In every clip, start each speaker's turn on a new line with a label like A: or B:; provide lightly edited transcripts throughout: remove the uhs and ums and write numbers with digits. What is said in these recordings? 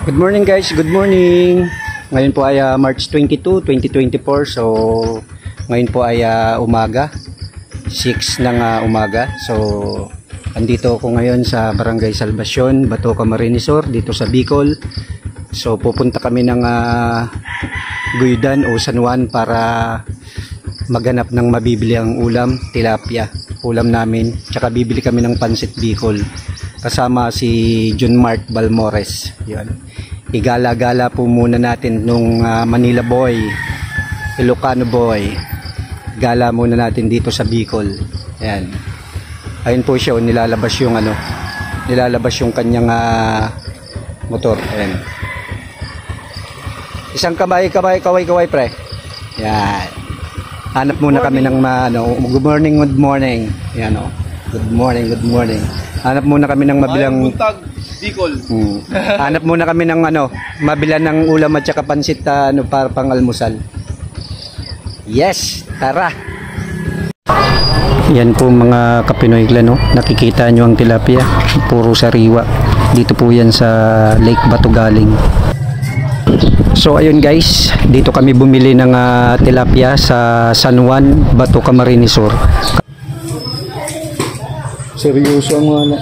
A: Good morning guys, good morning. Ngayon po ay March 22, 2024. So ngayon po ay umaga, 6 ng umaga. So andito ako ngayon sa Barangay Salvacion, Bato Camarines Sur, dito sa Bicol. So pupunta kami ng Guydan o San Juan para maghanap ng mabibili ang ulam, tilapia, ulam namin. Tsaka bibili kami ng pansit Bicol. Kasama si John Mark Balmores. Yan. Igala-gala po muna natin nung Manila boy, Ilocano boy. Gala muna natin dito sa Bicol. Ayan. Ayun po siya, nilalabas yung nilalabas yung kanyang motor. Ayan. Isang kaway pre. Yan. Hanap muna kami ng good morning. Yan Good morning. Hanap muna kami ng mabilang Bicol. Hanap muna kami ng mabilan ng ulam at saka pansit para pang almusal. Yes, tara. Yan po mga kapinoy clan, nakikita nyo ang tilapia, puro sariwa. Dito po yan sa Lake Batugaling. So ayun guys, dito kami bumili ng tilapia sa San Juan, Bato Camarines Sur. Seryoso ang wala.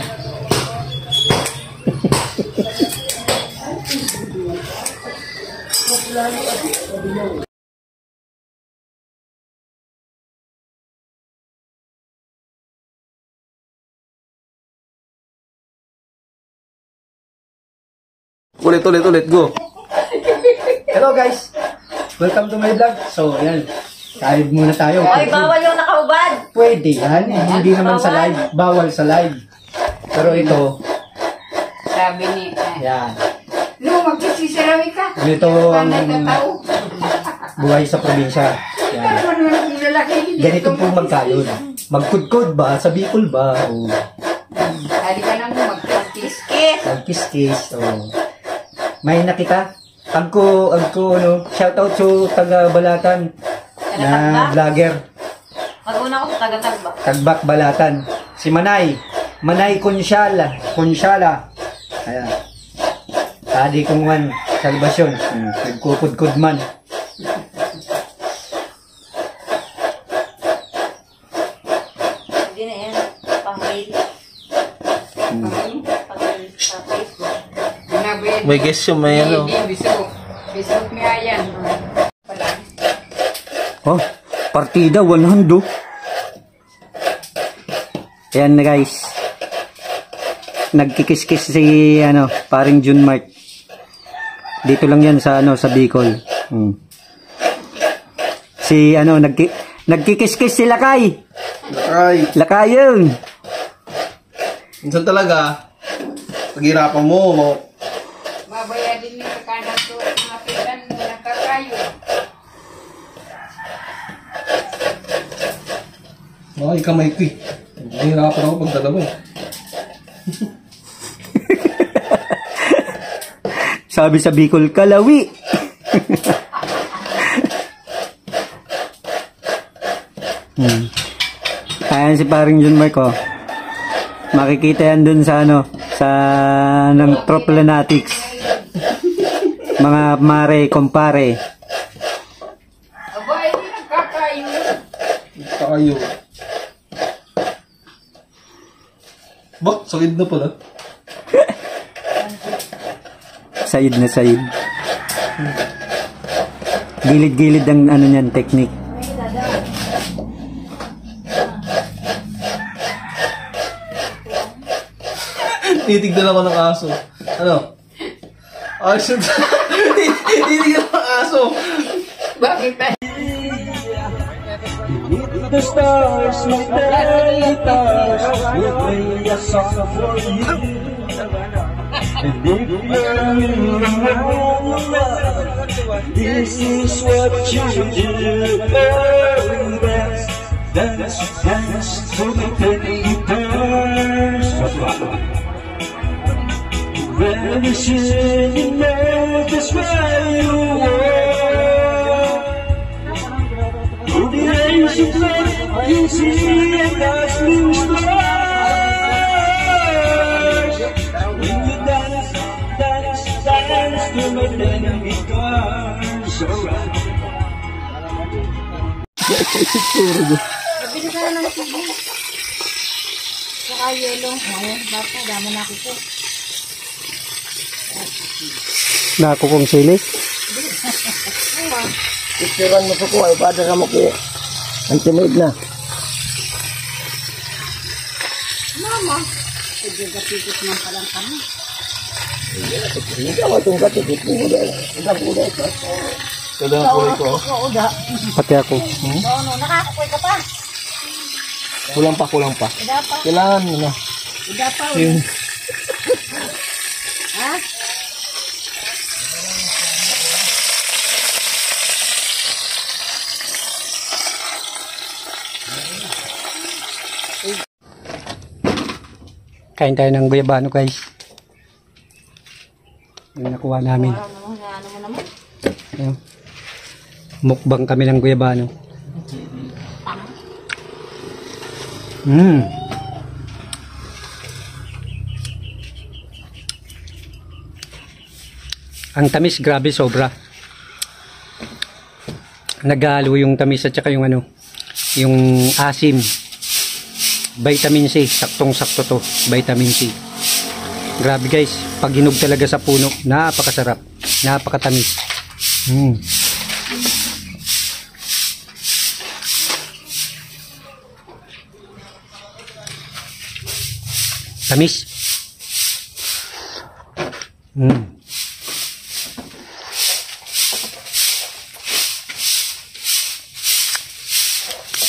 B: Ulit, go.
A: Hello guys, welcome to my vlog. So yan, live muna tayo.
C: Ay, bawal yung nakaubad.
A: Pwede yan, hindi naman sa live, bawal sa live. Pero ito,
C: sabi ni
A: yan.
C: No, magsisisirawi ka.
A: Ganito ang buhay sa probinsya. Yan. Ganito po magkayod. Magkudkod ba? Sa Bicol ba? O
C: Hali ka nang magkiskis.
A: magkiskis. May nakita? Agko, shoutout to taga Balatan na vlogger.
C: Mag-una ko sa taga-tagbak.
A: Tagbak Balatan. Si Manay Consyala. Ayan. Tadi kong Salvacion. Nagkukudkud man.
C: Hindi na yan. Pang-mail. Pang-mail sa Facebook.
B: May guess yung may
C: Facebook niya yan.
A: Oh, partida 100. Ayan na guys. Nagkikiskis si paring John Mark. Dito lang yan sa sa Bicol. Si nagkikiskis si Lakay. Lakay yun.
B: Minsan talaga, paghirapan mo.
C: Mabayadin niyo sa kanan to. Mapitan mo nakakayo.
B: Ay, kamay ko eh. Paghirapan ako pagdala mo eh.
A: Sabi sa Bicol, kalawi. Ayan si paring John Mark. Makikita yan dun sa sa ng Troplanatics. Mga mare, kompare.
C: Aba, hindi nakakayo.
B: Kakayo. Ba, solid na pala.
A: Sayid na sayid. Gilid-gilid ang niyan, technique.
B: Titignan ako ng aso. Action. Titignan ng aso.
C: Bakit tayo?
D: The stars, my stars, will play a song for you. And if you're alone, this is what you do. Dance to the papers. Very soon you know that's where you are. The ancient light you see and dazzling stars. When you dance, dance, dance. tumatanang because alright.
C: Nabili ka na ng TV. Saka yelo. Ayun, bata, dami na ako po.
A: Nako kong sili.
B: Istiran mo ko ay pada ka mo kaya. Ang timid na.
C: Mama. Pagkakapikot ng palang kami.
B: Hindi ako itong katikit mo dahil. Ilang po dahil ka. Ilang po ito.
C: Oo, da.
A: Pati ako.
C: Oo, no. Nakakakoy ka pa.
B: Kulang pa, kulang pa.
C: Ida pa.
B: Kailangan mo na.
C: Ida pa. Ha?
A: Kain tayo ng guyabano guys. Yung nakuha namin.
C: Ano mo naman?
A: Ayun. Mukbang kami ng guyabano. Ang tamis, grabe, sobra. Naghalo yung tamis at saka yung ano, yung asim. Vitamin C, saktong-sakto to, vitamin C. Grabe guys, pag hinog talaga sa puno, napakasarap, napakatamis. Tamis.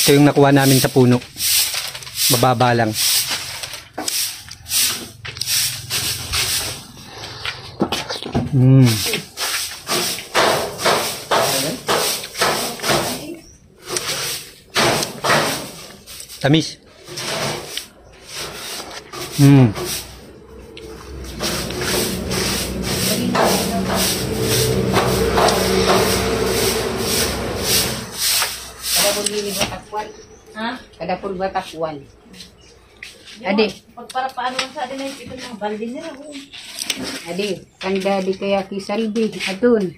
A: Ito yung nakuha namin sa puno. Mababa lang. Tamis.
C: Ha? Kada pul batakwan. Ade,
E: Pagparapaano sa atin na yung ng balde nila.
C: ade, kanda di kaya kisalbi, adun.